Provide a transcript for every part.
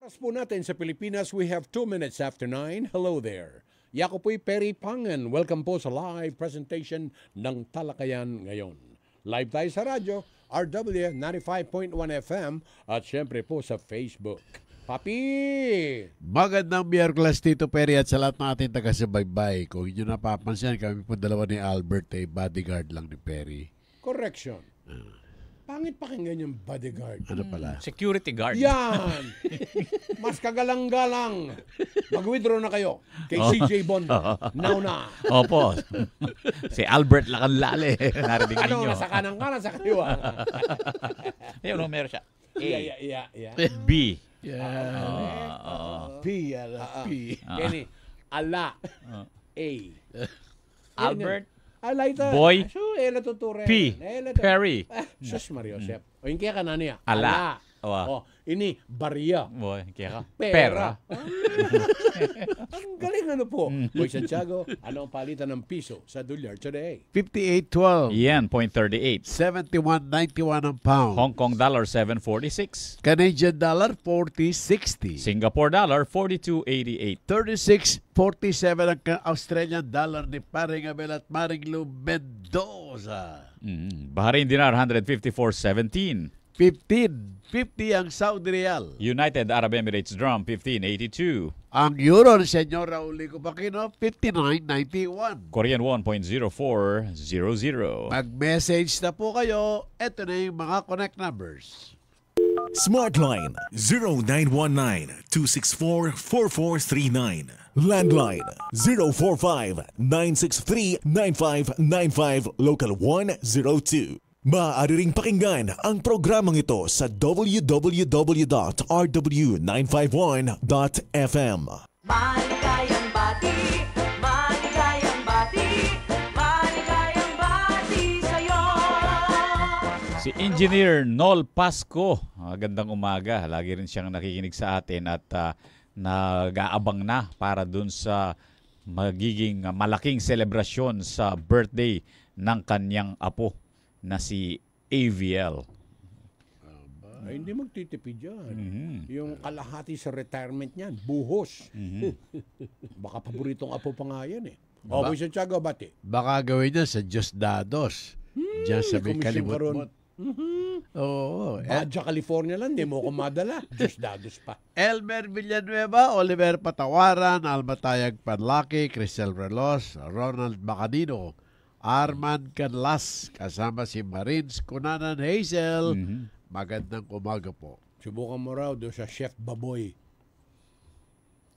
Oras po natin sa Pilipinas, we have 2 minutes after 9. Hello there. Yako po'y Perry Pangan. Welcome po sa live presentation ng Talakayan ngayon. Live tayo sa radyo, RW 95.1 FM at syempre po sa Facebook. Papi! Magandang Miyerkules, Tito Perry, at sa lahat ng ating taga-subaybay. Kung inyo napapansin, kami po dalawa ni Albert ay bodyguard lang ni Perry. Correction. Pangit pakinggan yung bodyguard. Ano pala? Security guard. Yan! Mas kagalang-galang. Mag-withdraw na kayo kay CJ Bond. Now na. Opo. Si Albert Lacanlale. Narinig Ano, ninyo. nasa kanan sa kaliwa. Ayun, meron siya. A. Yeah. B. P. P. Kenny, ala. A. Albert. Alaita. Boy. So, natuturo. P. Perry. Sus Mario Josep. O yung kaya ka na niya. Ala. O, ini, Baria. Boy, kaya ka. Pera. Ang galing ano po. Boy Santiago, ano ang palitan ng piso sa dolyar today? 58.12. Yan, 0.38. 71.91 ang pound. Hong Kong dollar, 7.46. Canadian dollar, 40.60. Singapore dollar, 42.88. 36.47 ang Australian dollar ni Paring Abel at Maring Lou Mendoza. Bahrain dinar, 154.17. 15.50 ang Saudi Real. United Arab Emirates drum, 15.82. Ang euro ni Senyor Raul Lico Pacino, 59.91. Korean won, 0.0400. Mag-message na po kayo. Ito na yung mga connect numbers. Smartline 0919-264-4439. Landline 045-963-9595 Local 102. Maaari ring pakinggan ang programang ito sa www.rw951.fm. Maligayang bati, maligayang bati, maligayang bati sa'yo. Si Engineer Nol Pasco, magandang umaga. Lagi rin siyang nakikinig sa atin at nag-aabang na para dun sa magiging malaking selebrasyon sa birthday ng kanyang apo na si AVL. Ay, hindi magtitipid yan. Yung kalahati sa retirement niyan, buhos. Baka paboritong apo pa nga yan eh. O, Boy Santiago, bati. Baka gawin niya sa Diosdados. Diyan sa may komisyon kalimot-mot. Oo. Baja, California lang, di mo ko madala. Diyos dados pa. Elmer Villanueva, Oliver Patawaran, Almatayag Panlaki, Crisel Relos, Ronald Bacadino, Arman Canlas, kasama si Marins Cunanan Hazel. Magandang umaga po. Subukan mo raw doon sa Chef Baboy.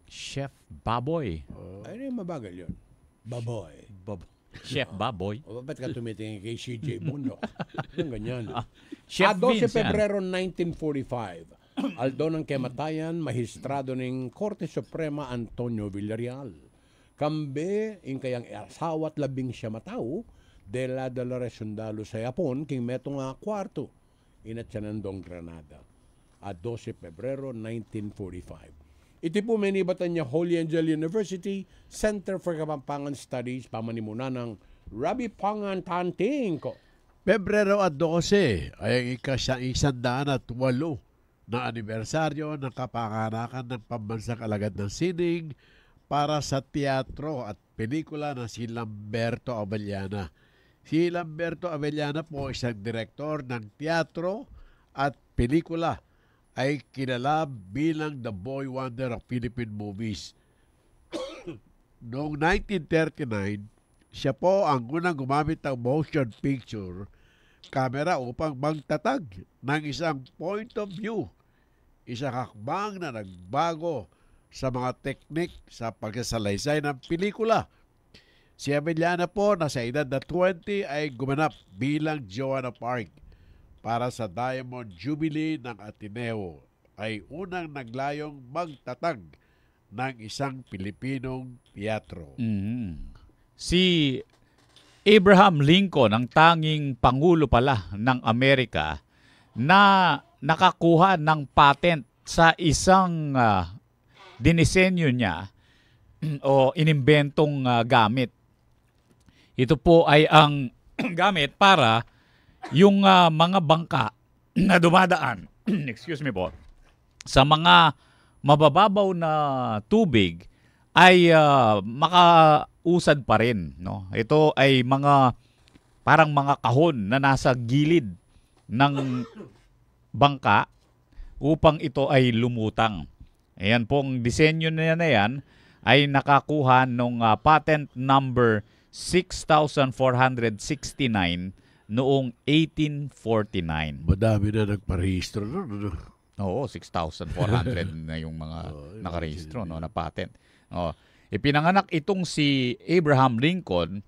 Chef Baboy. Ay, mabagal yun. Baboy. Chef Baboy. O, ba't ka tumitingin kay CJ Bono? Yung ganyan. Chef 12 Vince yan. Pebrero 1945. Aldo ng Kematayan, Magistrado ng Korte Suprema Antonio Villarreal. Kambe, in kayang asawa at labing siya matao, dela dalare sundalo sa Yapon, king meto nga kwarto, inatsanandong Granada. At 12 Pebrero 1945. Iti po menibatan niya Holy Angel University, Center for Kapampangan Studies, pamanimunan ng Rabbi Pangan Tanting ko. Pebrero at 12 ay ang 108 na anibersaryo ng kapanganakan ng pambansang alagad ng sining para sa teatro at pelikula na si Lamberto Abellana. Si Lamberto Abellana po isang direktor ng teatro at pelikula, ay kilala bilang the boy wonder of Philippine movies. Noong 1939, siya po ang unang gumamit ng motion picture camera upang magtatag ng isang point of view. Isang hakbang na nagbago sa mga teknik sa pagsasalaysay ng pelikula. Si Abellana po na sa edad na 20 ay gumanap bilang Joan of Arc para sa Diamond Jubilee ng Ateneo, ay unang naglayong magtatag ng isang Pilipinong teatro. Si Abraham Lincoln, ang tanging pangulo pala ng Amerika na nakakuha ng patent sa isang dinisenyo niya o inimbentong gamit. Ito po ay ang gamit para yung mga bangka na dumadaan excuse me po, sa mga mabababaw na tubig ay makausad pa rin, no? Ito ay parang mga kahon na nasa gilid ng bangka upang ito ay lumutang. Ayan pong disenyo na yan ay nakakuha ng patent number 6,469 noong 1849. Madami na nagparehistro nun. Ano? Oo, 6,400 na yung mga nakarehistro, no, na patent. Ipinanganak itong si Abraham Lincoln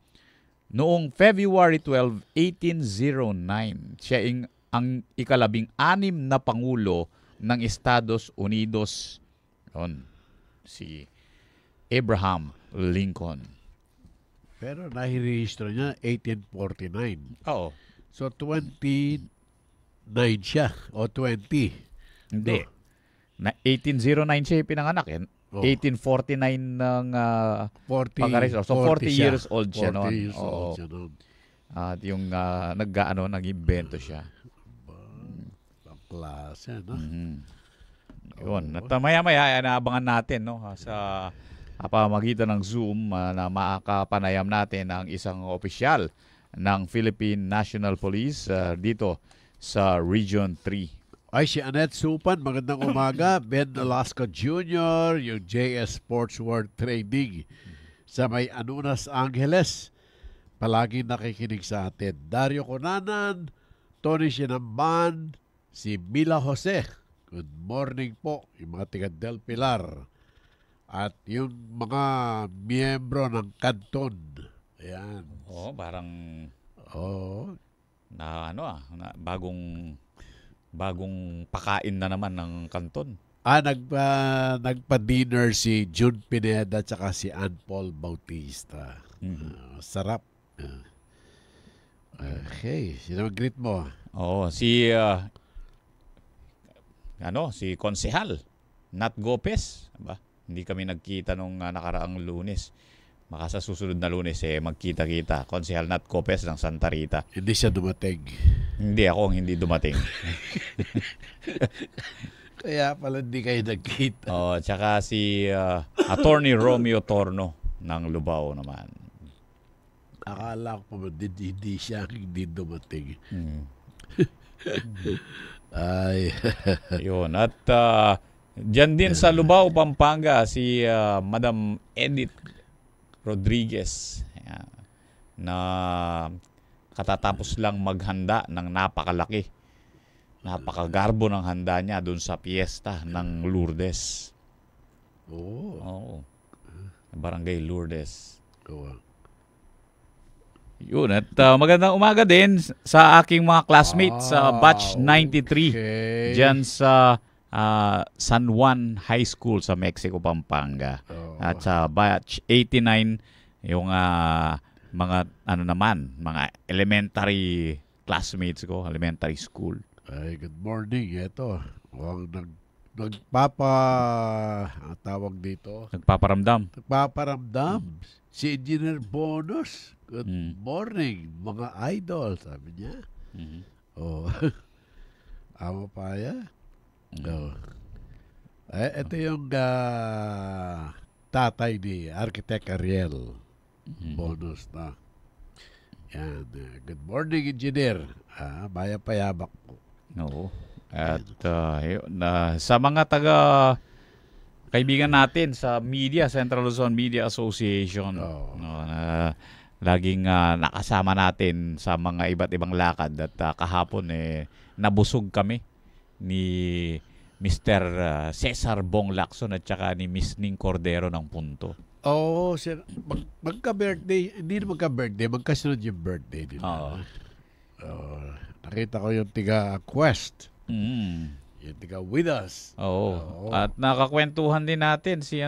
noong February 12, 1809. Siya ang ika-16 na Pangulo ng Estados Unidos. Yun, si Abraham Lincoln. Pero nahirehistro niya 1849. Oo. So 29 siya o 20. Hindi. 1809 siya pinanganak. Oh. 1849 ng 40 pagkarehistro. So 40 siya. years old siya 40 noon. years old siya noon. At yung nag-imbento siya. Ang klase, no? Yun. At maya-maya, naabangan natin, no, sa pamamagitan ng Zoom na makakapanayam natin ang isang opisyal ng Philippine National Police dito sa Region 3. Ay, si Annette Supan, magandang umaga. Ben Nolasco Jr., yung JS Sports World Trading sa may Anunas, Angeles. Palagi nakikinig sa atin. Dario Conanan, Tony Sinamban, si Mila Jose. Good morning po, yung mga tiga Del Pilar. At yung mga miyembro ng Canton. Ayan. Oo, parang Oo. na bagong pakain na naman ng kanton. Nagpa-dinner si June Pineda at si Ann Paul Bautista. Sarap. Okay, sino mag-greet mo? Oo, si Konsehal Nat Gopez, ba? Hindi kami nagkita nung nakaraang Lunes. Baka sa susunod na Lunes magkita-kita. Konsehal Nat Gopez ng Santa Rita. Hindi siya dumating. Hindi ako ang hindi dumating. Kaya pala hindi kayo nagkita. Oh, tsaka si Attorney Romeo Torno ng Lubao naman. Akala ko pa hindi siya hindi dumating. Ay. Yun. At dyan din sa Lubao, Pampanga, si Madam Edith Rodriguez na katatapos lang maghanda ng napakagarbo ng handa niya doon sa piyesta ng Lourdes. Oo. Barangay Lourdes. Yun. At magandang umaga din sa aking mga classmates sa batch 93 dyan sa San Juan High School sa Mexico, Pampanga. At sa batch 89 yung mga mga elementary classmates ko, elementary school. Ay, good morning. Ito, tawag dito? Nagpaparamdam. Si Engineer Bonus. Good morning, mga idol, sabi niya. Amo pa ya? Ito yung tatay ni Architect Ariel. Bonus na. Yan. Good morning, Engineer. Maya-payabak po. Oo. At sa mga kaibigan natin sa media, Central Luzon Media Association, laging nakasama natin sa mga iba't ibang lakad. At kahapon nabusog kami ni Mr. Cesar Bong Lacson at saka ni Miss Ning Cordero ng Punto. Oo, sir. Magka-birthday. Hindi na magka-birthday. Magkasunod yung birthday nila. Nakita ko yung tiga-Quest. Yung tiga-With Us. Oo. At nakakwentuhan din natin si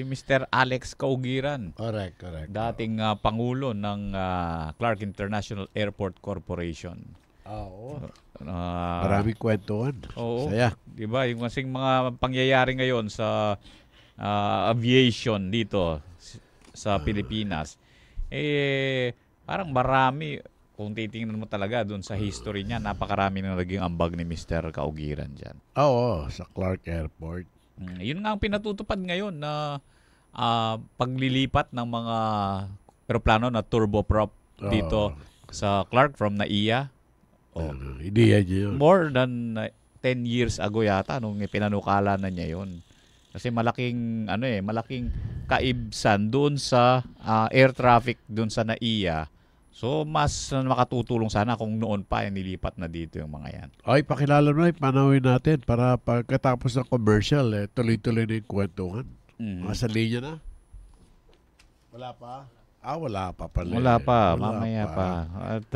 Mr. Alex Kaugiran. Correct. Dating pangulo ng Clark International Airport Corporation. Maraming kwentuhan. Oo. Saya. Diba? Yung kasing mga pangyayari ngayon sa aviation dito sa Pilipinas, parang marami. Kung titingnan mo talaga doon sa history niya, napakarami na naging ambag ni Mr. Kaugiran dyan. Oo, sa Clark Airport. Yun nga ang pinatutupad ngayon na paglilipat ng mga eroplano na turboprop dito sa Clark from NAIA. Hindi yan yun. More than 10 years ago yata nung pinanukala na niya yun. Kasi malaking malaking kaibsan doon sa air traffic doon sa NAIA. So mas makatutulong sana kung noon pa nilipat na dito yung mga yan. Ay, pakilala mo, panawin natin para pagkatapos ng commercial, tuloy-tuloy na yung kwentuhan. Sa linya na? Wala pa? Wala pa pala. Wala pa, mamaya pa. At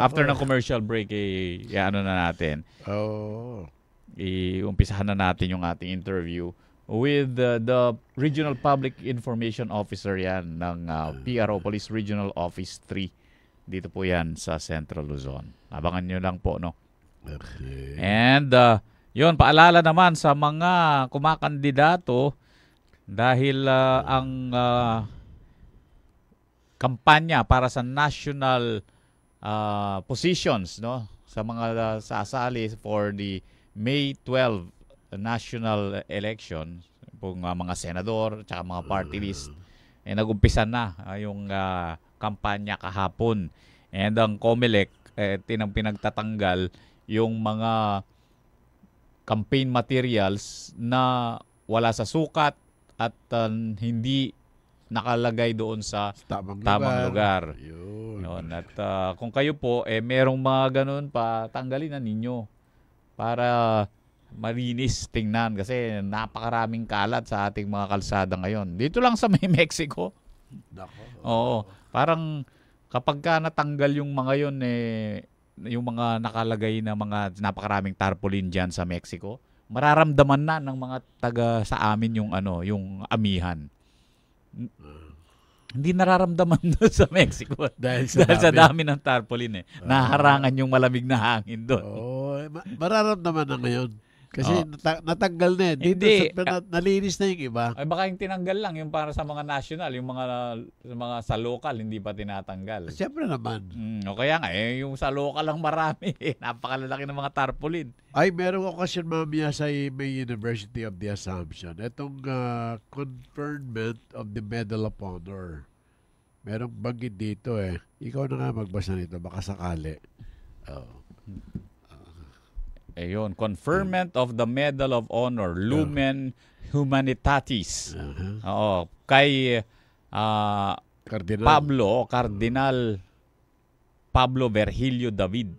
after ng commercial break, ano na natin. Iumpisahan na natin yung ating interview with the Regional Public Information Officer yan ng PRO, Police Regional Office 3. Dito po yan sa Central Luzon. Abangan nyo lang po, no? Okay. And yun, paalala naman sa mga kumakandidato dahil ang kampanya para sa national positions, no, sa mga sasali for the May 12 national election, pong mga senador at mga party list, nag-umpisa na yung kampanya kahapon. And ang COMELEC pinagtatanggal yung mga campaign materials na wala sa sukat at hindi nakalagay doon sa tamang lugar. Yun. At kung kayo po, merong mga ganun pa, tanggalin na ninyo para malinis tingnan kasi napakaraming kalat sa ating mga kalsada ngayon. Dito lang sa may Mexico. Oo. Parang kapag ka natanggal yung mga yun, yung mga nakalagay na mga napakaraming tarpaulin dyan sa Mexico, mararamdaman na ng mga taga sa amin yung yung amihan. Hindi nararamdaman doon sa Mexico dahil sa dami ng tarpaulin naharangan yung malamig na hangin doon. Mararamdaman na ngayon. Kasi natanggal na Dito nalinis na yung iba. Ay baka yung tinanggal lang yung para sa mga national, yung mga sa local hindi pa tinatanggal. Siyempre naman. O kaya nga yung sa local lang marami. Napakalalaki ng mga tarpaulin. Ay, merong okasyon mamaya sa May University of the Assumption. Itong conferment of the Medal of Honor. Merong banggit dito Ikaw na nga magbasa nito, baka sakali. Ayun, conferment of the Medal of Honor, Lumen Humanitatis. Kay Cardinal Pablo Virgilio David,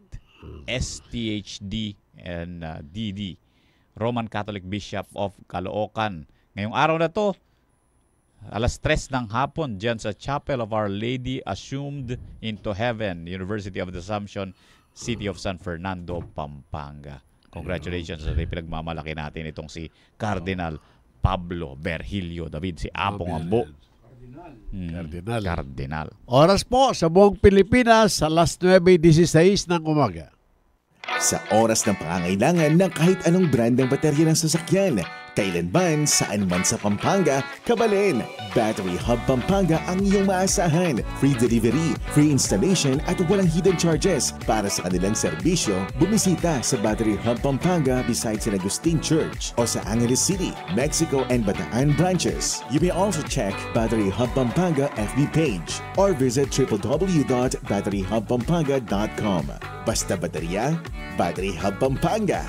STHD and DD, Roman Catholic Bishop of Caloocan. Ngayong araw na to, 3:00 ng hapon, dyan sa Chapel of Our Lady Assumed into Heaven, University of the Assumption, City of San Fernando, Pampanga. Congratulations sa pinagmamalaki natin itong si Cardinal Pablo Virgilio David, si Apong Ambo. Cardinal. Oras po sa buong Pilipinas sa 9:16 ng umaga. Sa oras ng pangangailangan ng kahit anong brand ng baterya ng sasakyan, kailanman, saan man sa Pampanga, kabalin. Battery Hub Pampanga ang iyong maasahan. Free delivery, free installation at walang hidden charges. Para sa kanilang serbisyo, bumisita sa Battery Hub Pampanga beside San Agustin Church o sa Angeles City, Mexico and Bataan branches. You may also check Battery Hub Pampanga FB page or visit www.batteryhubpampanga.com. Basta baterya, Battery Hub Pampanga.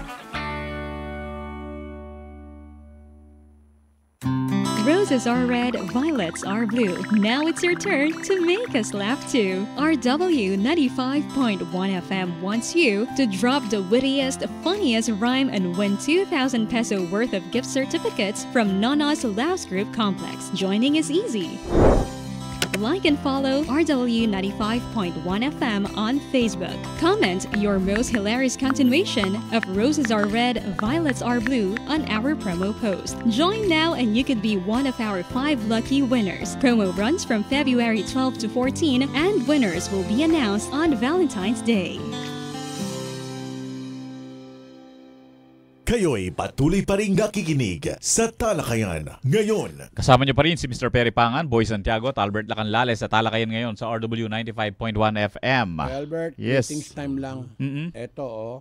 Roses are red, violets are blue. Now it's your turn to make us laugh too. RW 95.1 FM wants you to drop the wittiest, funniest rhyme and win 2,000 peso worth of gift certificates from Nona's Laughs Group Complex. Joining is easy. Like and follow RW 95.1 FM on Facebook. Comment your most hilarious continuation of Roses Are Red, Violets Are Blue on our promo post. Join now and you could be one of our 5 lucky winners. Promo runs from February 12 to 14 and winners will be announced on Valentine's Day. Kayo'y patuloy pa rin nakikinig sa Talakayan ngayon. Kasama niyo pa rin si Mr. Perry Pangan, Boy Santiago, Albert Lacanlales sa Talakayan ngayon sa RW 95.1 FM. Albert, yes. meetings time lang. Mm-mm. Ito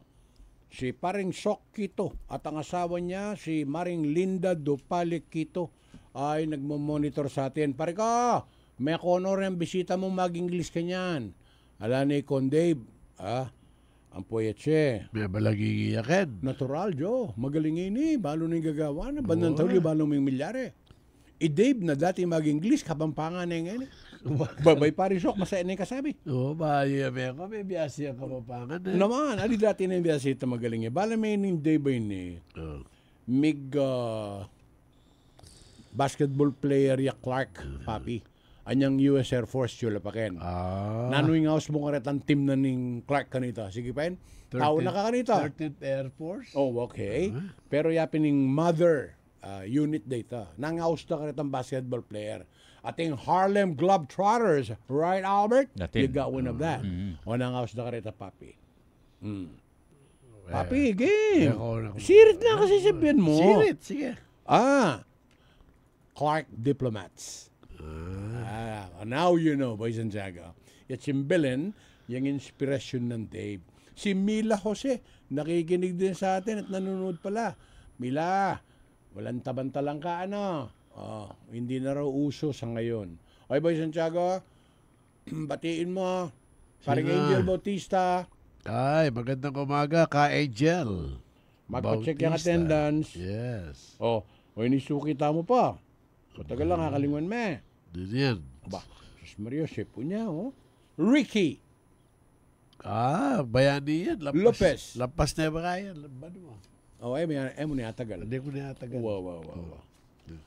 si paring Sok Quito at ang asawa niya si Maring Linda Dupale Quito ay nagmo-monitor sa atin. Pare ka, may honor yung bisita mo mag-English ka niyan. Ala ni Con Dave, ang poyetse. May balagigiyakin. Natural, Jo. Magaling ini. Balo na yung gagawa na. Bandang tawli, balo may milyare. Dave na dati mag-English, kapampangan na yung Babay pari Sok, masaya na yung kasabi. Oo, bayo ko. May biyasi ang kapapangan. Naman, ali dati na yung biyasita magaling. Bala may yung Dave ba yun mig basketball player ya Clark, papi. Anyang US Air Force yun lapakin. Nanoy nga mo karet ang team na ning Clark kanita. Sige pa yun. Tao na ka kanita. 13th Air Force? Oh, okay. Pero yapin ning mother unit data. Nangaus na karet ang basketball player. Ating Harlem Globetrotters. Right, Albert? You got one of that. O nangaus na karet ang papi. Papi, game. Sirit na kasi sabihin mo. Sirit, sige. Clark Diplomats. Now you know, boys and Jaga. At simbilin, yung inspirasyon ng Dave. Si Mila Jose, nakikinig din sa atin at nanonood pala. Mila, walang tabantalang ka, hindi na raw uso sa ngayon. Okay, boys and Jaga, batiin mo. Parang Angel Bautista. Ay, magandang umaga ka, Angel. Magpa-check yung attendance. Yes. Inisukita mo pa. Matagal lang, kakalingon me. Doon yan. Ba, sus Mario, sepo niya, Ricky. Bayani yan. Lopez. Lampas na ba kaya? May mo niya tagal. Hindi ko na tagal. Wow.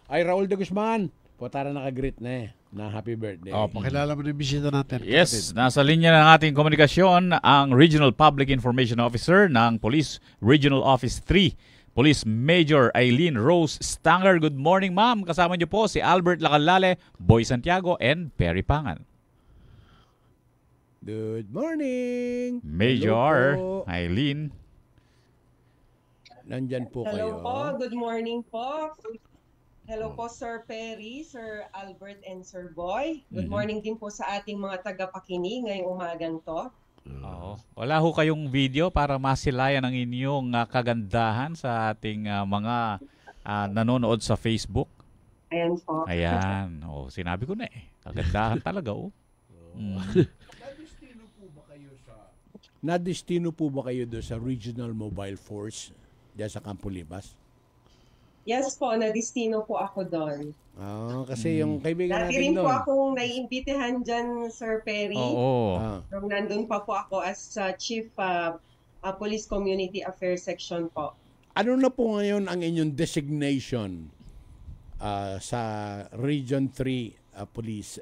Ay, Raul de Guzman. Potara naka-greet na na happy birthday. Pakilala mo na yung bisita natin. Yes, nasa linya ng ating komunikasyon ang Regional Public Information Officer ng Police Regional Office 3. Police Major Eileen Rose Stanger. Good morning, ma'am. Kasama niyo po si Albert Lacalale, Boy Santiago, and Perry Pangan. Good morning. Major Eileen. Nandyan po kayo. Hello po. Good morning po. Hello po, Sir Perry, Sir Albert, and Sir Boy. Good morning din po sa ating mga tagapakinig ngayong umagang to. Wala ho kayong video para masilayan ang inyong kagandahan sa ating mga nanonood sa Facebook? Ayan po. Ayan. Sinabi ko na kagandahan talaga. Nadestino po ba kayo doon sa Regional Mobile Force diyan sa Campo Libas? Yes po, nadestino po ako doon. Kasi yung kaibigan Dati natin rin po doon. akong naiimbitahan dyan, Sir Perry. Nung nandun pa po ako as Chief Police Community Affairs Section po. Ano na po ngayon ang inyong designation sa Region 3 Police?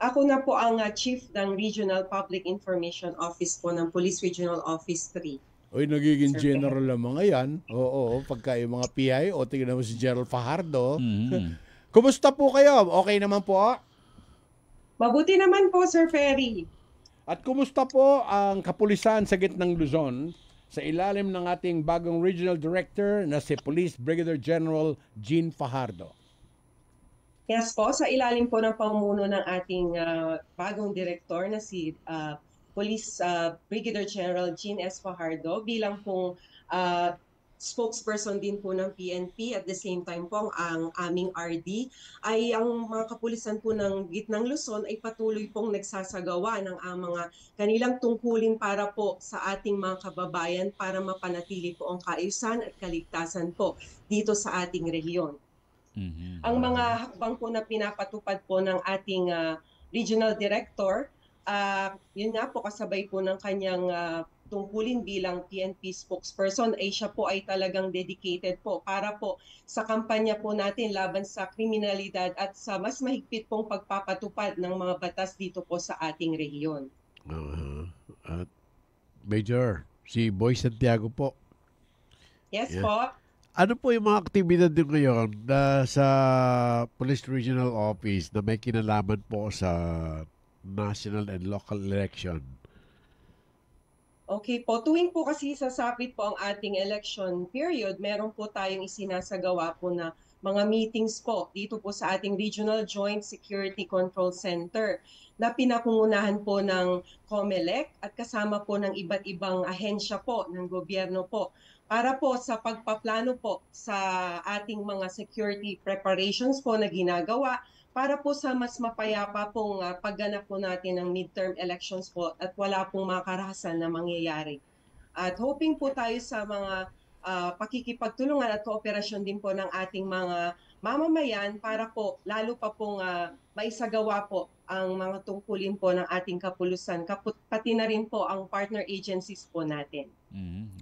Ako na po ang Chief ng Regional Public Information Office po ng Police Regional Office 3. Nagiging general ang mga yan. Pagka yung mga PI, tingnan mo si Gerald Fajardo. Kumusta po kayo? Okay naman po? Mabuti naman po, Sir Perry. At kumusta po ang kapulisan sa gitnang Luzon sa ilalim ng ating bagong Regional Director na si Police Brigadier General Jean Fajardo? Yes po, sa ilalim po ng pamumuno ng ating bagong director na si Police Brigadier General Jean S. Fajardo bilang pong spokesperson din po ng PNP at the same time po ang aming RD ay ang mga kapulisan po ng Gitnang Luzon ay patuloy pong nagsasagawa ng mga kanilang tungkulin para po sa ating mga kababayan para mapanatili po ang kaayusan at kaligtasan po dito sa ating rehiyon. Ang mga hakbang po na pinapatupad po ng ating Regional Director, yun nga po kasabay po ng kanyang tungkulin bilang PNP spokesperson ay siya po ay talagang dedicated po para po sa kampanya po natin laban sa kriminalidad at sa mas mahigpit pong pagpapatupad ng mga batas dito po sa ating rehiyon. Major, si Boy Santiago po. Yes po. Ano po yung mga aktibidad din ngayon sa Police Regional Office na may kinalaman po sa national and local election? Okay po, tuwing po kasi sasapit po ang ating election period, meron po tayong isinasagawa po na mga meetings po dito po sa ating Regional Joint Security Control Center na pinakungunahan po ng COMELEC at kasama po ng iba't ibang ahensya po ng gobyerno po para po sa pagpaplano po sa ating mga security preparations po na ginagawa para po sa mas mapayapa pong pagganap po natin ng midterm elections po at wala pong mga karahasan na mangyayari. At hoping po tayo sa mga pakikipagtulungan at kooperasyon din po ng ating mga mamamayan para po lalo pa pong maisagawa po ang mga tungkulin po ng ating kapulusan, pati na rin po ang partner agencies po natin.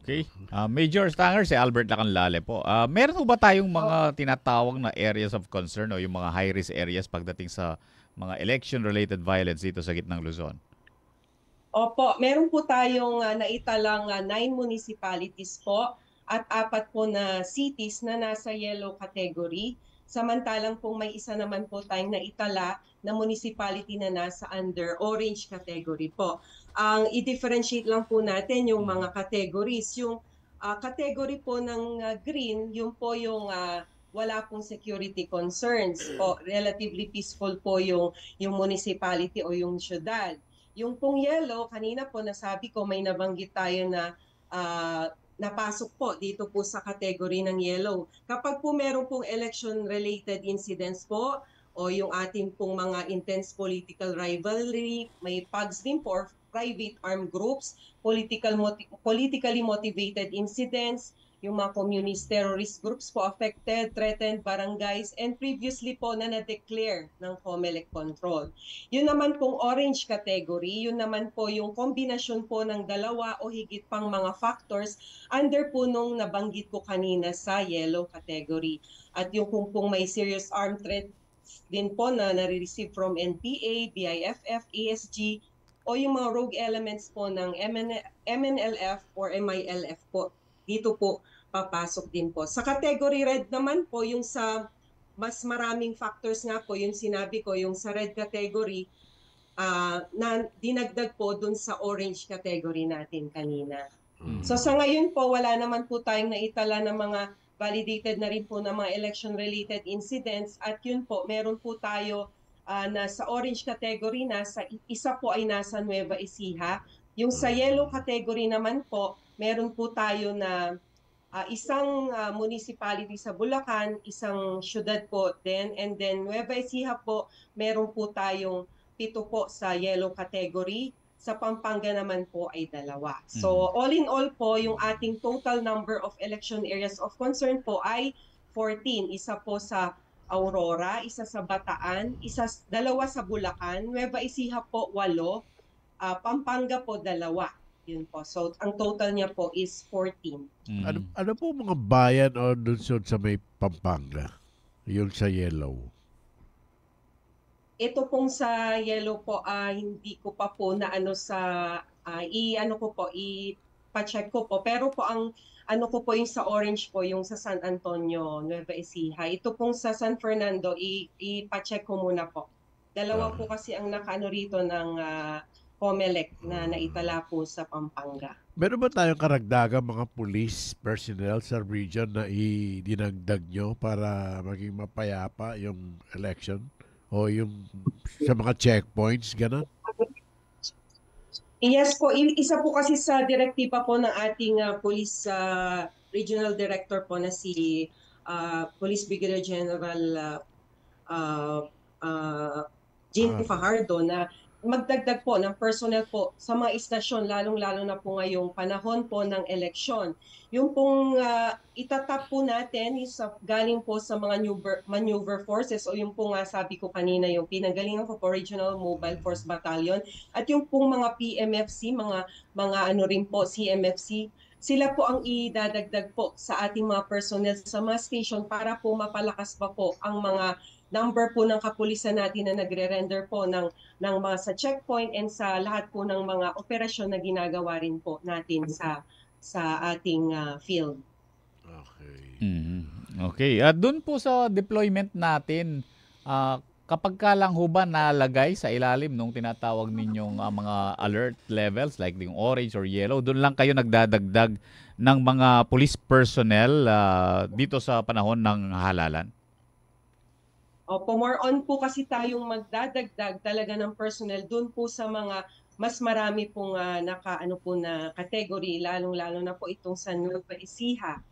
Okay. Major Stanger, si Albert Lacanlale po. Meron po ba tayong mga tinatawag na areas of concern o yung mga high-risk areas pagdating sa mga election-related violence dito sa gitnang Luzon? Opo, meron po tayong naitalang 9 municipalities po at 4 po na cities na nasa yellow category. Samantalang pong may isa naman po tayong naitala na municipality na nasa under orange category po. Ang i-differentiate lang po natin yung mga categories. Yung category po ng green, yun po yung wala pong security concerns po. Relatively peaceful po yung municipality o yung syudad. Yung pong yellow, kanina po nasabi ko may nabanggit tayo na napasok po dito po sa category ng yellow. Kapag po meron pong election-related incidents po o yung ating pong mga intense political rivalry, may PUGs din po, or private armed groups, politically motivated incidents, yung mga communist terrorist groups po affected, threatened, barangays, and previously po na na-declare ng COMELEC control. Yun naman pong orange category, yun naman po yung kombinasyon po ng dalawa o higit pang mga factors under po nung nabanggit ko kanina sa yellow category. At yung kung pong may serious armed threat din po na nare-receive from NPA, BIFF, ASG, o yung mga rogue elements po ng MNLF or MILF po. Dito po papasok din po. Sa category red naman po, yung sa mas maraming factors nga po, yung sinabi ko, yung sa red category, na dinagdag po dun sa orange category natin kanina. So sa ngayon po, wala naman po tayong naitala ng mga validated na rin po ng mga election-related incidents at yun po, meron po tayo na sa orange category, isa po ay nasa Nueva Ecija. Yung sa yellow category naman po, meron po tayo na isang municipality sa Bulacan, isang syudad po din, and then Nueva Ecija po, meron po tayong 7 po sa yellow category. Sa Pampanga naman po ay 2. So all in all po, yung ating total number of election areas of concern po ay 14. Isa po sa Aurora, isa sa Bataan, 2 sa Bulacan, Nueva Ecija po 8, Pampanga po 2. Yun po. So, ang total niya po is 14. Ano po mga bayan o lungsod sa may Pampanga? Yung sa yellow. Ito pong sa yellow po, hindi ko pa po na ipa-check ko po. Pero po ang ano ko po yung sa orange po, yung sa San Antonio, Nueva Ecija. Ito pong sa San Fernando, ipa-check ko muna po. 2 po kasi ang nakaano rito ng COMELEC na naitala po sa Pampanga. Meron ba tayong karagdagang mga police personnel sa region na idinagdag nyo para maging mapayapa yung election? O yung sa mga checkpoints, gano'n? Yes po, isa po kasi sa direktiba po ng ating police regional director po na si Police Brigadier General Jean Fajardo na magdagdag po ng personnel po sa mga istasyon, lalong-lalo na po ngayong panahon po ng eleksyon. Yung pong itatap po natin is galing po sa mga maneuver forces o yung pong sabi ko kanina, yung pinanggalingan ko po Regional Mobile Force Battalion at yung pong mga PMFC, mga ano rin po CMFC, sila po ang idadagdag po sa ating mga personnel sa mga station para po mapalakas pa po ang mga number po ng kapulisan natin na nagre-render po ng mga sa checkpoint and sa lahat po ng mga operasyon na ginagawa rin po natin sa ating field. Okay. Okay. At doon po sa deployment natin, kapag ka lang ho ba nalagay sa ilalim nung tinatawag ninyong mga alert levels like yung orange or yellow, doon lang kayo nagdadagdag ng mga police personnel dito sa panahon ng halalan? Opo, more on po kasi tayong magdadagdag talaga ng personnel dun po sa mga mas marami pong naka-ano po na category, lalong-lalo na po itong sa Nueva Ecija.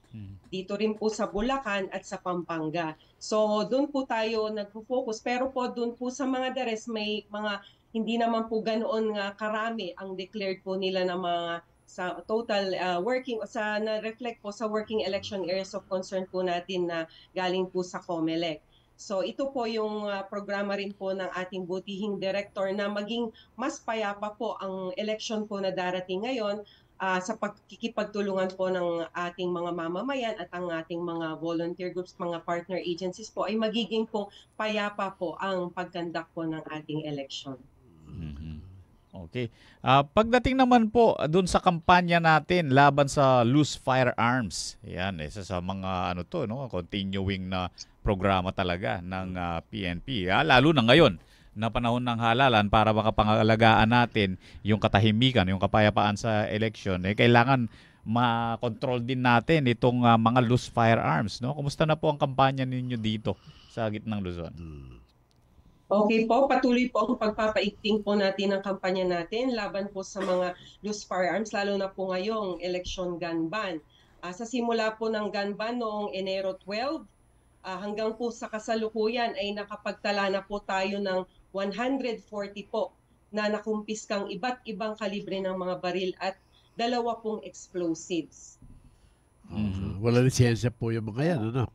Dito rin po sa Bulacan at sa Pampanga. So doon po tayo nagfo-focus, pero po doon po sa mga dares may mga hindi naman po ganoon nga karami ang declared po nila na mga sa total working sa na-reflect po sa working election areas of concern po natin na galing po sa COMELEC. So ito po yung programa rin po ng ating butihing director na maging mas payapa po ang election po na darating ngayon sa pagkikipagtulungan po ng ating mga mamamayan at ang ating mga volunteer groups, mga partner agencies po ay magiging po payapa po ang pagkandak po ng ating election. Okay. Pagdating naman po doon sa kampanya natin laban sa loose firearms. Yan, isa sa mga ano to, no, continuing na programa talaga ng PNP. Lalo na ngayon na panahon ng halalan para makapangalagaan natin yung katahimikan, yung kapayapaan sa election. Kailangan ma-control din natin itong mga loose firearms, no? Kumusta na po ang kampanya ninyo dito sa gitnang Luzon? Okay po, patuloy po ang pagpapaigting po natin ng kampanya natin laban po sa mga loose firearms, lalo na po ngayong election gun ban. Sa simula po ng gun ban noong Enero 12, hanggang po sa kasalukuyan ay nakapagtala na po tayo ng 140 po na nakumpiskang iba't ibang kalibre ng mga baril at 2 pong explosives. Wala lisensya po yung mga yan, ano?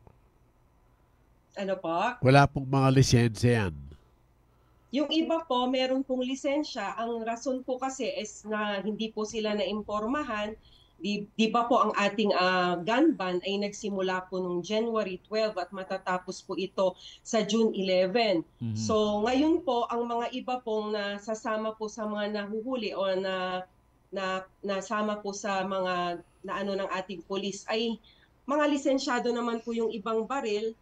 Ano po? Wala pong mga lisensya yan. Yung iba po, meron pong lisensya. Ang rason po kasi is na hindi po sila naimpormahan. Di ba po ang ating gun ban ay nagsimula po nung January 12 at matatapos po ito sa June 11. So ngayon po, ang mga iba pong nasasama po sa mga nahuhuli o nasama po sa mga naano ng ating pulis ay mga lisensyado naman po yung ibang baril.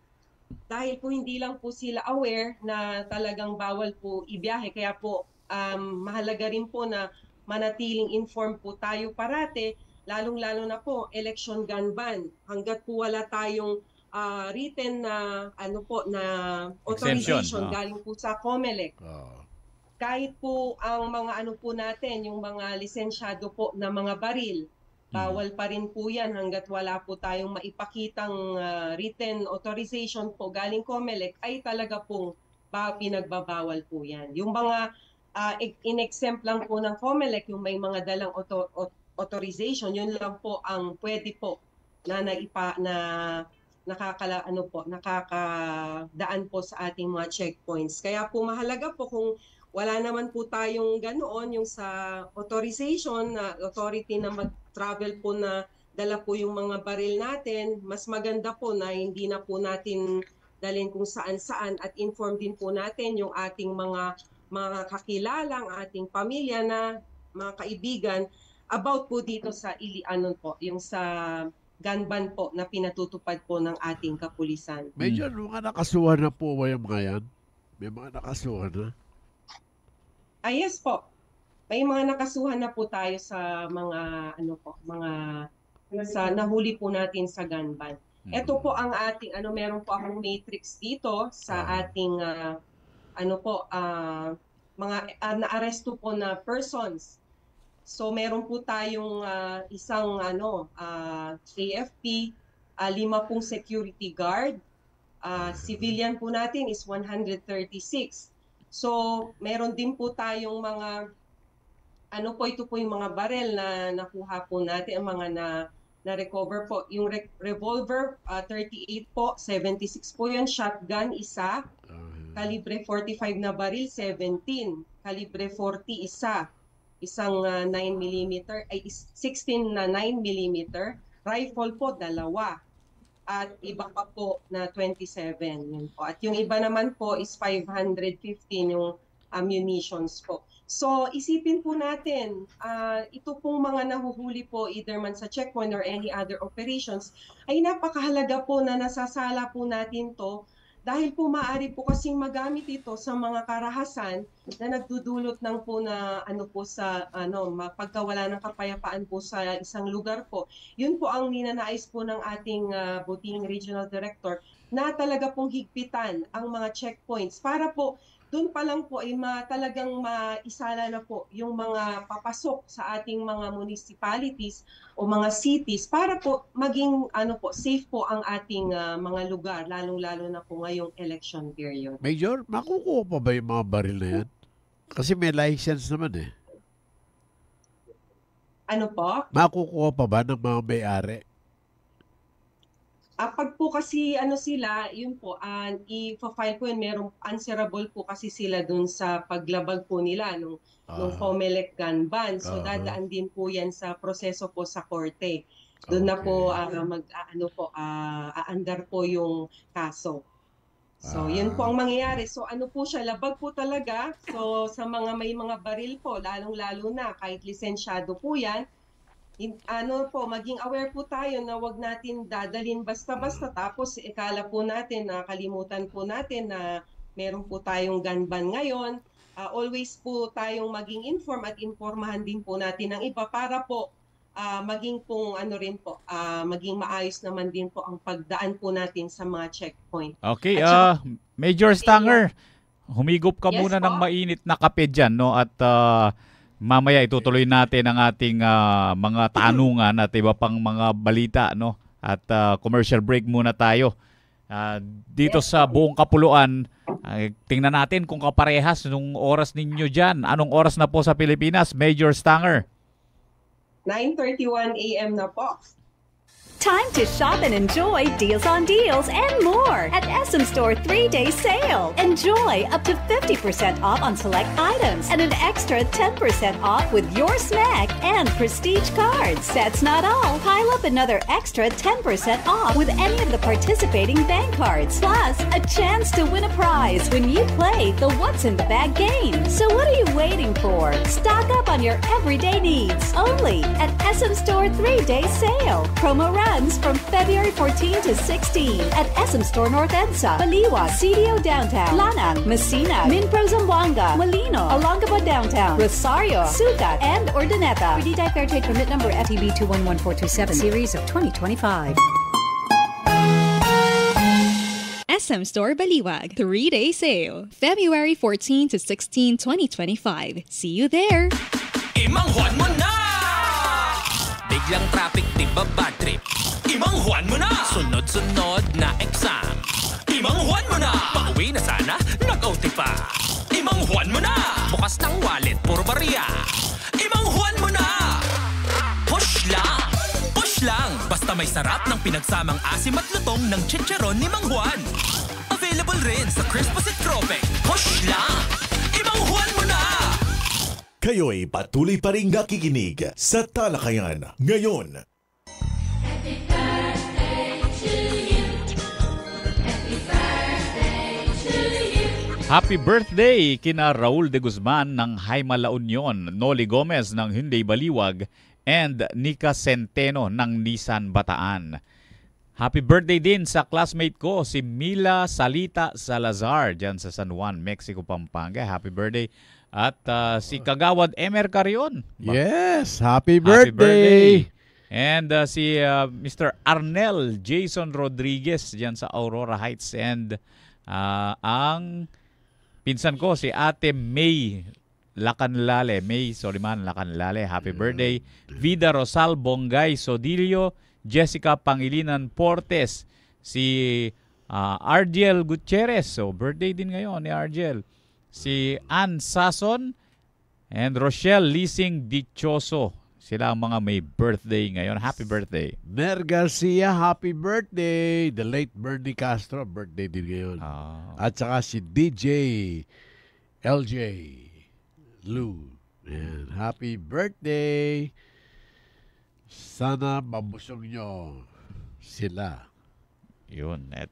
Dahil po hindi lang po sila aware na talagang bawal po ibiyahe. Kaya po mahalaga rin po na manatiling informed po tayo parate, lalong-lalo na po election gun ban. Hanggat po wala tayong written na authorization galing po sa COMELEC. Kahit po ang mga natin, yung mga lisensyado po na mga baril, bawal pa rin po yan hanggat wala po tayong maipakitang written authorization po galing COMELEC ay talaga pong pinagbabawal po yan. Yung mga in-exempt lang po ng COMELEC, yung may mga dalang authorization, yun lang po ang pwede po na nakakadaan po sa ating mga checkpoints. Kaya po mahalaga po kung wala naman po tayong ganoon yung sa authorization na authority na mag-travel po na dala po yung mga baril natin, mas maganda po na hindi na po natin dalhin kung saan-saan at inform din po natin yung ating mga kakilalang, ating pamilya na mga kaibigan about po dito sa yung sa gun ban po na pinatutupad po ng ating kapulisan. Medyo mga nakasuhan na po ba yung mga yan? May mga nakasuhan na? Yes po. May mga nakasuhan na po tayo sa mga sa nahuli po natin sa gun ban. Ito po ang ating meron po akong matrix dito sa ating mga naaresto po na persons. So meron po tayong isang AFP, 5 pong security guard. Civilian po natin is 136. So meron din po tayong mga ito po yung mga barel na nakuha po natin, ang mga na-recover po. Yung revolver, 38 po, 76 po yun. Shotgun, isa. Kalibre 45 na baril, 17. Kalibre 40, isa. Isang 9mm, ay 16 na 9mm. Rifle po, 2. At iba pa po na 27. Yun po. At yung iba naman po is 515 yung ammunitions po. So isipin po natin, ito pong mga nahuhuli po either man sa checkpoint or any other operations ay napakahalaga po na nasasala po natin to dahil po maaari po kasing magamit ito sa mga karahasan na nagdudulot ng po na pagkawala ng kapayapaan po sa isang lugar po. Yun po ang ninanais po ng ating butihing regional director na talaga pong higpitan ang mga checkpoints para po doon pa lang po ay talagang maisala na po yung mga papasok sa ating mga municipalities o mga cities para po maging safe po ang ating mga lugar, lalong-lalo na po ngayong election period. Major, makukuha pa ba yung mga baril na yan? Kasi may license naman eh. Ano po? Makukuha pa ba ng mga may-ari? Pag po kasi sila, yun po, i-file po yun, merong answerable po kasi sila dun sa paglabag po nila nung COMELEC gun ban. So dadaan din po yan sa proseso po sa korte. Doon na po aandar po yung kaso. So yun po ang mangyayari. So ano po siya, labag po talaga. So sa may mga baril po, lalong-lalo na kahit lisensyado po yan, maging aware po tayo na wag natin dadalhin basta-basta tapos ikala po natin na kalimutan po natin na meron po tayong gun ban ngayon. Always po tayong maging inform at informahan din po natin ng iba para po maging pong maging maayos naman din po ang pagdaan po natin sa mga checkpoint. Okay, Major Stanger, humigop ka muna ng mainit na kape dyan, no? At mamaya itutuloy natin ang ating mga tanungan at iba pang mga balita, no? At commercial break muna tayo. Dito sa buong kapuluan, tingnan natin kung kaparehas nung oras ninyo dyan. Anong oras na po sa Pilipinas, Major Stanger? 9:31 a.m. na po. Time to shop and enjoy deals on deals and more at SM Store 3-day sale. Enjoy up to 50% off on select items and an extra 10% off with your snack and prestige cards. That's not all. Pile up another extra 10% off with any of the participating bank cards. Plus, a chance to win a prize when you play the What's in the Bag game. So what are you waiting for? Stock up on your everyday needs only at SM Store 3-day sale. Promo runs from February 14 to 16 at SM Store North EDSA, Baliwag, CDO Downtown, Lanang, Messina, Minpro Zamboanga, Molino, Olongapo Downtown, Rosario, Sucat, and Urdaneta. For DTI Fair Trade Permit Number FTB 211427, Series of 2025. SM Store Baliwag 3-day sale, February 14 to 16, 2025. See you there! Imang Juan mo na! Biglang traffic, di ba bad trip? Imang Juan mo na! Sunod-sunod na exam. Imang Juan mo na! Pauwi na sana, nag-OT pa. Imang Juan mo na! Bukas ng wallet, puro barya. Imang Juan mo na! Push lang! Push lang! Basta may sarap ng pinagsamang asim at lutong ng chicharon ni Mang Juan. Available rin sa Crispos at Trope. Push lang! Imang Juan mo na! Kayo'y patuloy pa rin nakikinig sa Talakayan ngayon. Happy birthday kina Raul de Guzman ng Jaime La Union, Noli Gomez ng Hyundai Baliwag, and Nika Centeno ng Nissan Bataan. Happy birthday din sa classmate ko, si Mila Salita Salazar, dyan sa San Juan, Mexico, Pampanga. Happy birthday. At si Kagawad Emer Carion. Yes, happy birthday! And si Mr. Arnel Jason Rodriguez dyan sa Aurora Heights. And ang pinsan ko, si Ate May Lacanlale. May Soliman Lacanlale. Happy birthday. Vida Rosal Bongay Sodilio. Jessica Pangilinan Portes. Si Argel Gutierrez. So, birthday din ngayon ni Argel. Si Ann Sason and Rochelle Lising Dichoso. Sila ang mga may birthday ngayon. Happy birthday. Mer Garcia, happy birthday. The late Bernie Castro, birthday din ngayon. At saka si DJ LJ Lou. And happy birthday. Sana mabusog nyo sila. Yun. At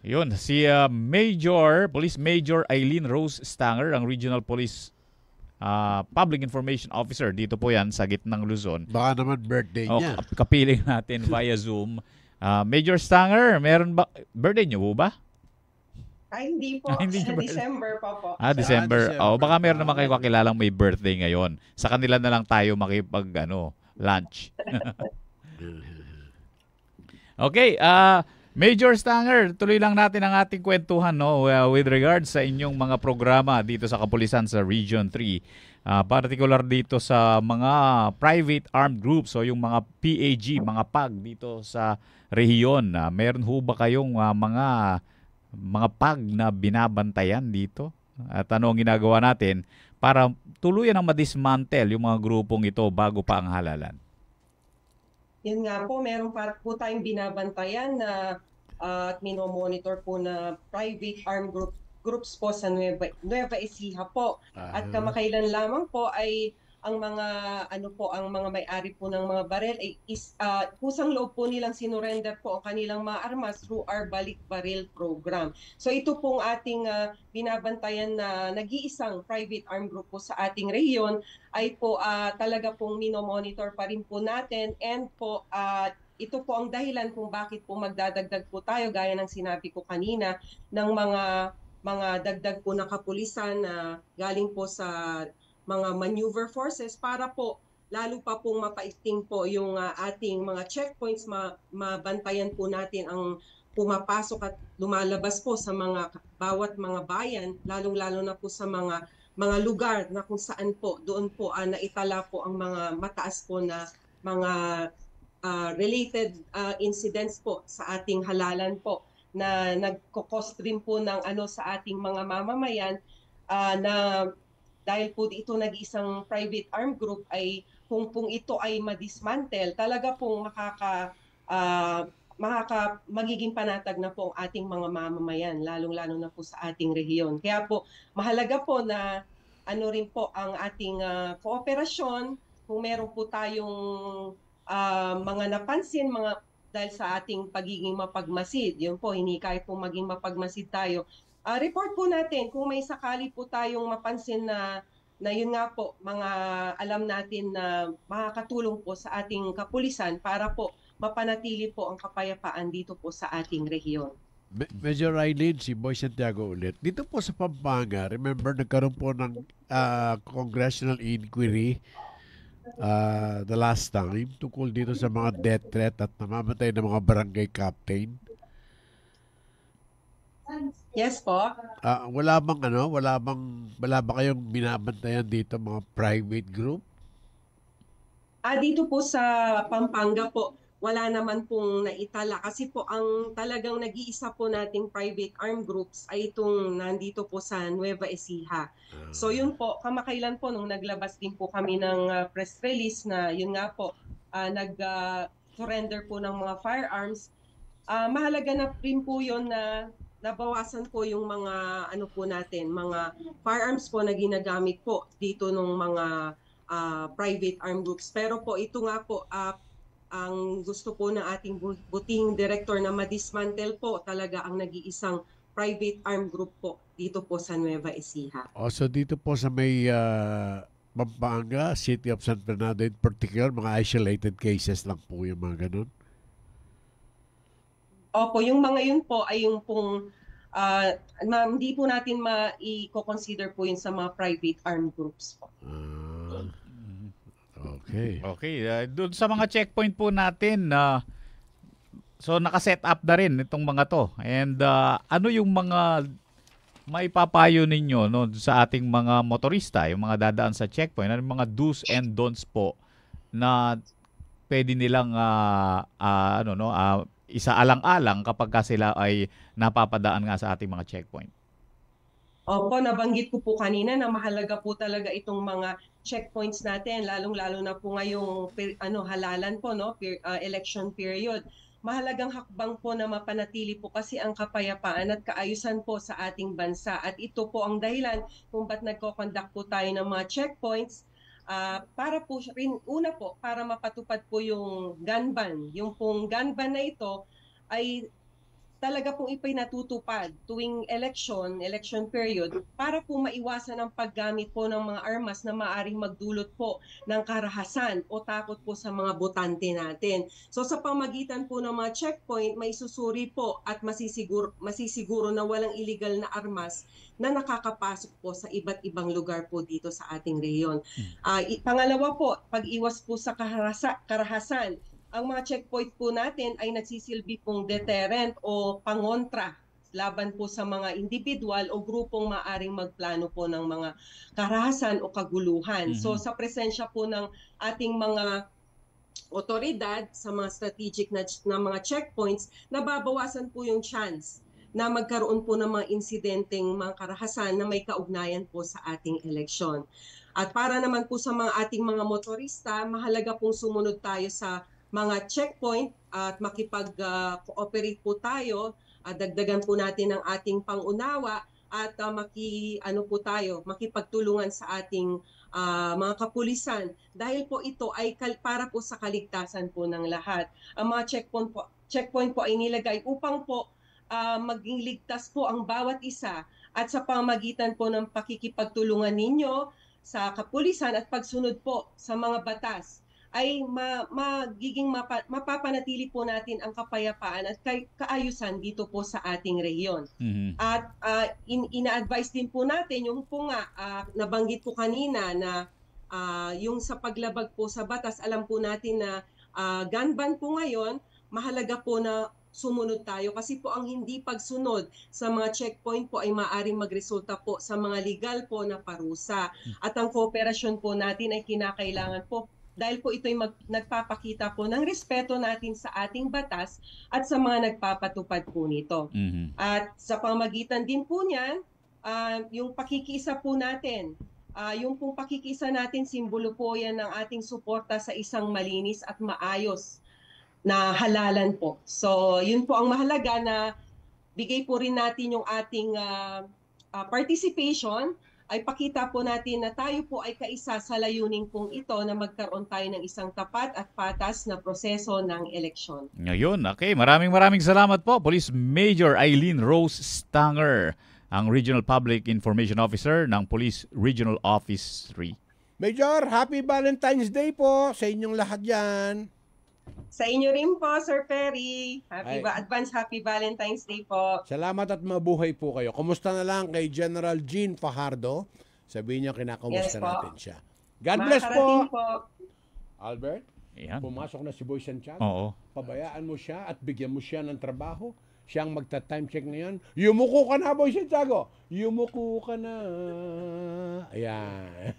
yun, si Police Major Eileen Rose Stanger, ang Regional Police Public Information Officer. Dito po yan sa gitnang Luzon. Baka naman birthday niya. Kapiling natin via Zoom. Major Stanger, meron ba? Birthday niyo po ba? Ay, hindi po. Hindi sa December pa po. December. Baka meron naman kayo kakilalang may birthday ngayon. Sa kanila na lang tayo lunch. Okay, Major Stanger, tuloy lang natin ang ating kwentuhan no, with regards sa inyong mga programa dito sa kapulisan sa Region 3. Particular dito sa mga private armed groups o yung mga PAG, mga PAG dito sa rehiyon. Meron ho ba kayong mga PAG na binabantayan dito? At ano ang ginagawa natin para tuluyan ang madismantle yung mga grupong ito bago pa ang halalan? Yun nga po, meron pa po tayong binabantayan na at minomonitor po na private armed groups po sa Nueva Ecija po. At kamakailan lamang po ay ang mga ang mga may-ari po ng mga barel ay kusang loob po nilang sinurrender po ang kanilang mga armas through our Balik Baril program. So ito pong ating binabantayan na nag-iisang private armed group po sa ating rehiyon ay po talaga pong minomonitor pa rin po natin, and po ito po ang dahilan kung bakit po magdadagdag po tayo gaya ng sinabi ko kanina ng mga dagdag po na kapulisan na galing po sa mga maneuver forces para po lalo pa pong mapaigting po yung ating mga checkpoints, mabantayan po natin ang pumapasok at lumalabas po sa bawat mga bayan, lalong-lalo na po sa mga lugar na kung saan po doon po naitala po ang mga mataas po na mga related incidents po sa ating halalan po na nagko-cost rin po ng sa ating mga mamamayan na dahil po ito nag-isang private armed group ay kung ito ay madismantle, talaga pong magiging panatag na po ang ating mga mamamayan, lalong-lalo na po sa ating rehiyon. Kaya po mahalaga po na rin po ang ating kooperasyon kung meron po tayong mga napansin, dahil sa ating pagiging mapagmasid. Yun po, hinikay po maging mapagmasid tayo. Report po natin kung may sakali po tayong mapansin na yun nga po, mga alam natin na makakatulong po sa ating kapulisan para po mapanatili po ang kapayapaan dito po sa ating rehiyon. Major Eileen, si Boy Santiago ulit. Dito po sa Pampanga, remember nagkaroon po ng congressional inquiry the last time tungkol dito sa mga death threat at namamatay ng mga barangay captain. Yes po. Wala ba kayong binabantayan dito mga private group? Dito po sa Pampanga po, wala naman pong naitala kasi po ang talagang nag-iisa po nating private armed groups ay itong nandito po sa Nueva Ecija. So yun po, kamakailan po nung naglabas din po kami ng press release na yun nga po, nag-surrender po ng mga firearms. Mahalaga na rin po yun na nabawasan po yung mga po natin, mga firearms po na ginagamit po dito ng mga private armed groups. Pero po ito nga po, ang gusto po ng ating butihing director na madismantle po talaga ang nag-iisang private armed group po dito po sa Nueva Ecija. So dito po sa may Pampanga, City of San Fernando in particular, mga isolated cases lang po yung mga ganun? Opo, yung mga yun po ay yung pong hindi po natin i-consider po yun sa mga private armed groups po. Okay. Doon sa mga checkpoint po natin, so nakaset up na rin itong mga to. And ano yung mga maipapayo ninyo sa ating mga motorista, yung mga dadaan sa checkpoint, ano yung mga do's and don'ts po na pwede nilang isaalang-alang kapag sila ay napapadaan nga sa ating mga checkpoint? Opo, nabanggit ko po kanina na mahalaga po talaga itong mga checkpoints natin, lalong-lalo na po ngayong halalan po, election period. Mahalagang hakbang po na mapanatili po kasi ang kapayapaan at kaayusan po sa ating bansa. At ito po ang dahilan kung ba't nagko-conduct po tayo ng mga checkpoints para po rin, una po, para mapatupad po yung gun ban. Yung pong gun ban na ito ay talaga pong ipinatutupad tuwing election period para po maiwasan ang paggamit po ng mga armas na maaring magdulot po ng karahasan o takot po sa mga botante natin. So sa pamagitan po ng mga checkpoint, may susuri po at masisiguro na walang illegal na armas na nakakapasok po sa iba't ibang lugar po dito sa ating rehiyon. Pangalawa po, pag-iwas po sa karahasan. ang mga checkpoint po natin ay nagsisilbi pong deterrent o pangontra laban po sa mga individual o grupong maaring magplano po ng mga karahasan o kaguluhan. So sa presensya po ng ating mga otoridad sa mga strategic na mga checkpoints, nababawasan po yung chance na magkaroon po ng mga insidenteng mga karahasan na may kaugnayan po sa ating eleksyon. At para naman po sa mga ating mga motorista, mahalaga pong sumunod tayo sa mga checkpoint at makipag-cooperate po tayo. Dagdagan po natin ang ating pangunawa at makipagtulungan sa ating mga kapulisan. Dahil po ito ay para po sa kaligtasan po ng lahat. Ang mga checkpoint po ay nilagay upang po maging ligtas po ang bawat isa at sa pamamagitan po ng pakikipagtulungan ninyo sa kapulisan at pagsunod po sa mga batas ay mapapanatili po natin ang kapayapaan at kaayusan dito po sa ating rehiyon. At ina-advise din po natin yung po nga nabanggit po kanina na yung sa paglabag po sa batas, alam po natin na gun ban po ngayon, mahalaga po na sumunod tayo kasi po ang hindi pagsunod sa mga checkpoint po ay maaaring magresulta po sa mga legal po na parusa. At ang kooperasyon po natin ay kinakailangan po dahil po ito'y nagpapakita po ng respeto natin sa ating batas at sa mga nagpapatupad po nito. At sa pamamagitan din po niyan, yung pakikiisa po natin, yung pong pakikiisa natin, simbolo po yan ng ating suporta sa isang malinis at maayos na halalan po. So, yun po ang mahalaga na bigay po rin natin yung ating participation ay pakita po natin na tayo po ay kaisa sa layunin pong ito na magkaroon tayo ng isang tapat at patas na proseso ng eleksyon. Ngayon, okay. Maraming salamat po, Police Major Eileen Rose Stanger, ang Regional Public Information Officer ng Police Regional Office 3. Major, Happy Valentine's Day po sa inyong lahat yan. Sa inyo rin po, Sir Perry. Advance Happy Valentine's Day po. Salamat at mabuhay po kayo. Kumusta na lang kay General Jean Fajardo? Sabihin niya kinakamusta natin siya. God bless po. Albert, pumasok na si Boy Santiago. Oo. Pabayaan mo siya at bigyan mo siya ng trabaho. Siya ang magta-time check ngayon. Yumuko ka na, Boy Santiago. Yumuko ka na. Ayan.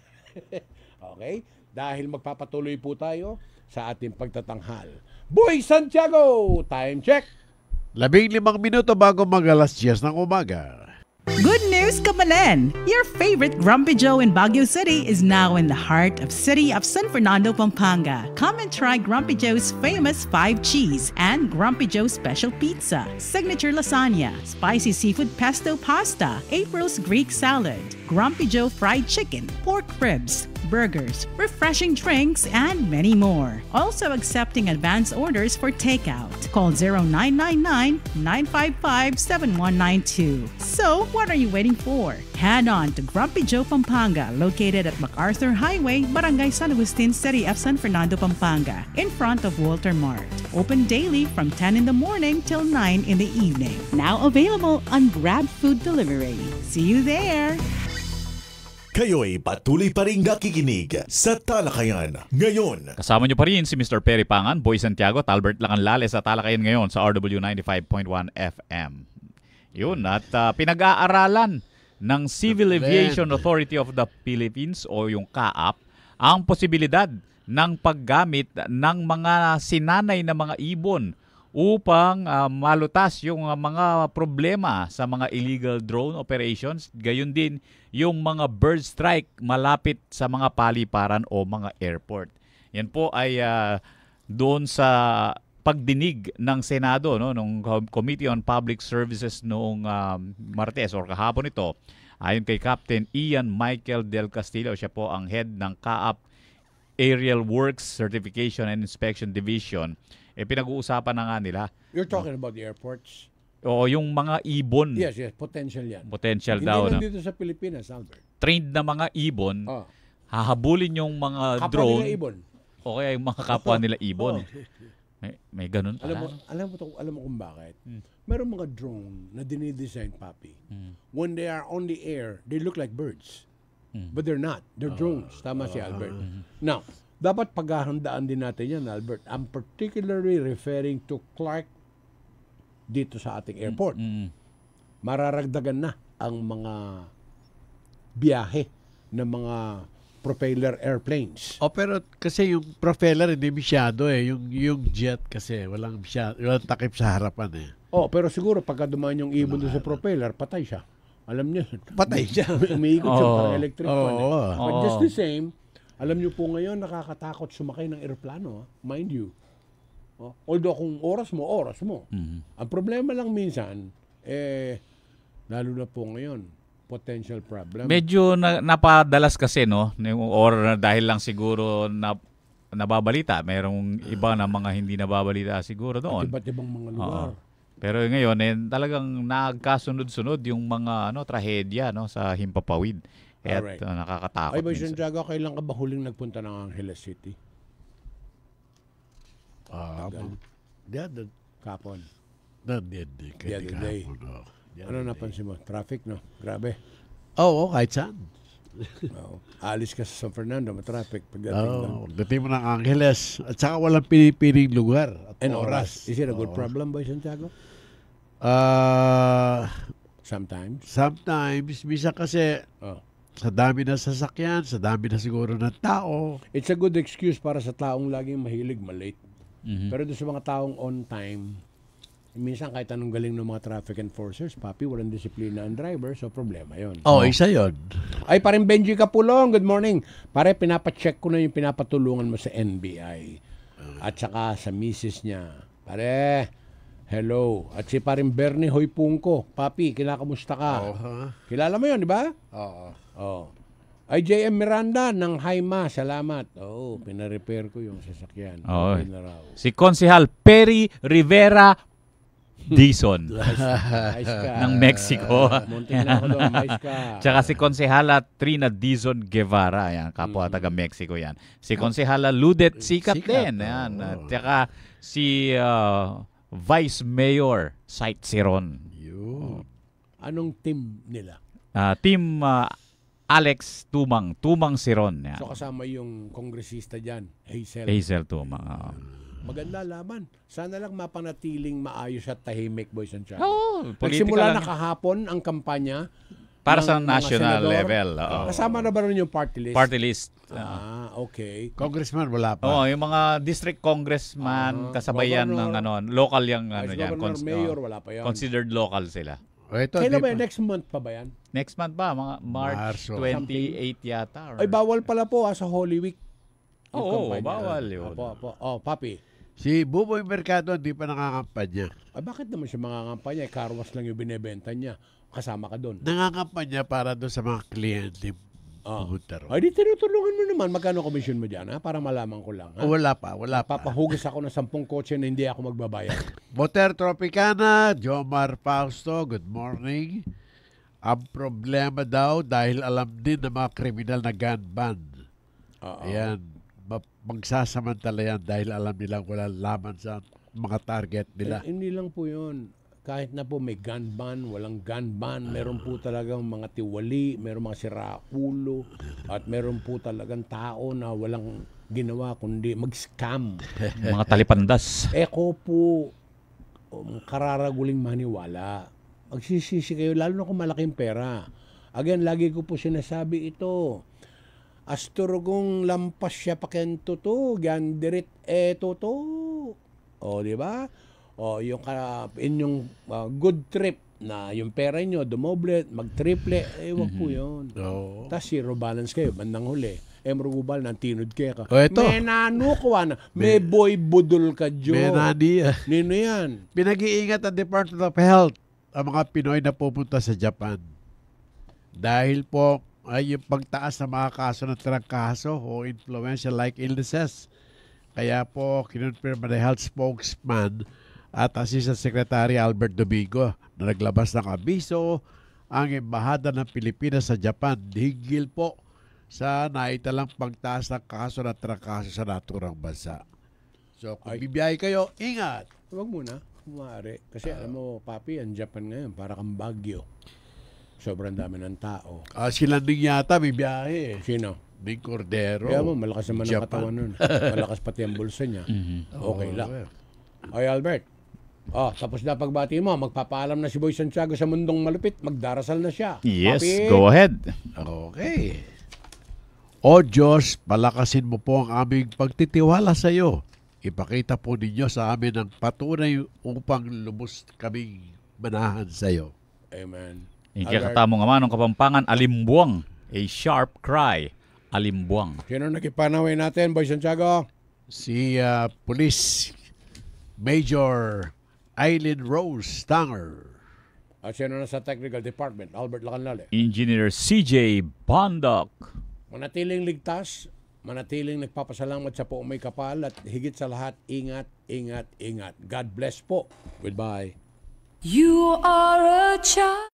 Okay? Dahil magpapatuloy po tayo sa ating pagtatanghal. Boy Santiago, time check. 15 minuto bago mag-alas 10 ng umaga. Good news, Kamalen! Your favorite Grumpy Joe in Baguio City is now in the heart of city of San Fernando, Pampanga. Come and try Grumpy Joe's famous 5 cheese and Grumpy Joe's special pizza, signature lasagna, spicy seafood pesto pasta, April's Greek salad, Grumpy Joe fried chicken, pork ribs, burgers, refreshing drinks, and many more. Also accepting advance orders for takeout. Call 0999-955-7192. So, what are you waiting for? Head on to Grumpy Joe Pampanga, located at MacArthur Highway, Barangay San Agustin, City of San Fernando, Pampanga, in front of Walter Mart. Open daily from 10 in the morning till 9 in the evening. Now available on Grab Food Delivery. See you there! Kayo'y patuloy pa rin nakikinig sa Talakayan ngayon. Kasama niyo pa rin si Mr. Perry Pangan, Boy Santiago, Talbert Lacanlale sa Talakayan ngayon sa RW 95.1 FM. Yun, at pinag-aaralan ng Civil Aviation Authority of the Philippines o yung CAAP ang posibilidad ng paggamit ng mga sinanay na mga ibon upang malutas yung mga problema sa mga illegal drone operations, gayon din yung mga bird strike malapit sa mga paliparan o mga airport. Yan po ay doon sa pagdinig ng Senado, no, nung Committee on Public Services noong Martes or kahapon ito. Ayon kay Captain Ian Michael Del Castillo, siya po ang head ng CAAP Aerial Works Certification and Inspection Division. Pinag-uusapan na nga nila. You're talking about the airports? Oo, yung mga ibon. Yes, potential yan. Potential hindi daw. Hindi lang dito sa Pilipinas, Albert. Trained na mga ibon, hahabulin yung mga kapwa drone. Nila ibon. O kaya yung mga kapwa nila ibon. May ganun pala. Alam mo kung bakit. Meron mga drone na dinidesign, Papi. When they are on the air, they look like birds. But they're not. They're drones. Tama si Albert. Now, dapat paghahandaan din natin yan, Albert. I'm particularly referring to Clark dito sa ating airport. Mararagdagan na ang mga biyahe ng mga propeller airplanes. Pero kasi yung propeller hindi masyado yung jet kasi walang takip sa harapan eh. Pero siguro pagka dumaan yung ibon doon sa propeller, patay siya. Alam niyo, Patay siya. umiikot siya parang electric fan. But Oo. just the same, alam niyo po ngayon, nakakatakot sumakay ng eroplano, mind you. Although kung oras mo. Ang problema lang minsan, lalo na po ngayon, potential problem. Medyo napadalas kasi, no? Or dahil lang siguro nababalita. Merong iba na mga hindi nababalita siguro doon. Iba't ibang mga lugar. Pero ngayon, talagang nagkasunod-sunod yung mga trahedya sa Himpapawid. At nakakatakot. Ay, Boy Santiago, kailan ka ba huling nagpunta ng Angeles City? Kapon. The other day. Ano napansin mo? Traffic, no? Grabe. Oo, kahit saan. Alis ka sa San Fernando, matraffic. Dating mo ng Angeles. At saka walang pinipiling lugar at oras. Is it a good problem, Boy Santiago? Sometimes. Misa kasi sa dami na sasakyan, sa dami na siguro ng tao. It's a good excuse para sa taong laging mahilig malate. Pero doon sa mga taong on time, minsan kahit anong galing ng mga traffic enforcers, papi, walang disiplina ang driver, so problema yon. Isa yon. Ay, parin Benji Capulong, good morning. Pare, pinapacheck ko na yung pinapatulungan mo sa NBI. At saka sa misis niya. Pare, hello. At si parin Bernie Hoypungko, papi, kinakamusta ka? Kilala mo yon, di ba? Oo. Ay, JM Miranda ng Haima, salamat. Pinarepair ko yung sasakyan. Si Konsehal Perry Rivera Dizon ng Mexico. Muntik na ako doon, mais ka. Tsaka si Konsehala Trina Dizon Guevara, yan, kapwa taga Mexico yan. Si Konsehala Ludet Sikat din, yan. At tsaka si Vice Mayor Sait Siron. Anong team nila? Team Alex Tumang Siron. Yan. So kasama yung kongresista dyan, Hazel Tumang. Maganda laban. Sana lang mapanatiling maayos at tahimik, Boy Santiago. Political Nagsimula na kahapon ang kampanya para sa national level. Kasama na ba rin yung party list? Party list. Okay. Congressman, wala pa. Yung mga district congressman, kasabayan ng local yung mayor, wala pa yan. Considered local sila. Kailan ba yan? Next month pa ba yan? Next month pa, mga March 28 yata. Ay, bawal pala po sa Holy Week. Bawal yun. Papi. Si Buboy Mercado hindi pa nangangampanya. Bakit naman siya mangangampanya? Carwas lang yung binebenta niya. Kasama ka doon. Nangangampanya para doon sa mga kliyente. Ay, di tinutulungan mo naman. Magkano commission mo dyan, ha? Para malaman ko lang, ha? Wala pa. Papahugas ako ng 10 kotse na hindi ako magbabayad. Motor Tropicana, Jomar Fausto, good morning. Ang problema daw dahil alam din ng mga kriminal na gun ban. Ayan. Magsasamantala yan dahil alam nilang wala laman sa mga target nila. Hindi lang po yun. Kahit na po may gun ban, walang gun ban, meron po talagang mga tiwali, meron mga siraulo, at meron po talagang tao na walang ginawa kundi mag-scam. Mga talipandas. Eko po, kararaguling maniwala. Magsisisi kayo, lalo na kung malaking pera. Again, lagi ko po sinasabi ito. Asturugong lampas siya pakento to, gandirit eto to. Di ba? Yung inyong good trip na yung pera nyo, dumoble, mag-triple, wag po yun. Tapos zero balance kayo, bandang huli. Marugubal ng tinod kaya ka. May nanukwa na. May boy budol ka, Jo. May nani. Nino yan? Pinag-iingat ang Department of Health ang mga Pinoy na pupunta sa Japan. Dahil po ay yung pagtaas ng mga kaso ng trangkaso o influenza-like illnesses. Kaya po, kinonfirma na health spokesman at Assistant Secretary Albert Domingo na naglabas ng abiso ang Embahada ng Pilipinas sa Japan higil po sa naitalang pagtaas ng kaso ng trangkaso sa naturang bansa. So, kung bibiyahe kayo, ingat! Huwag muna, kumari. Kasi alam mo, papi, ang Japan ngayon, para kang Baguio. Sobrang dami ng tao. Sila din yata may biyahe. Sino? Bing Cordero. Kaya mo, malakas naman ang Japan. katawan nun. Malakas pati ang bulsa niya. Okay lang. Oy, Albert. Tapos na pagbati mo, magpapaalam na si Boy Santiago sa mundong malupit. Magdarasal na siya. Yes, Papi. go ahead. Okay. O Diyos, palakasin mo po ang aming pagtitiwala sa iyo. Ipakita po ninyo sa amin ang patunay upang lubos kaming manahan sa iyo. Amen. Yung Albert, kakatamo nga manong Kapampangan, alimbuang. A sharp cry. Alimbuang. sino nakipanaway natin, Boy Santiago? Si Police Major Eileen Rose Stanger. At sino na sa Technical Department? Albert Lacanlale. Engineer CJ Bondoc. Manatiling ligtas, manatiling nagpapasalamat sa poong may kapal, at higit sa lahat, ingat, ingat, ingat. God bless po. Goodbye. You are a child.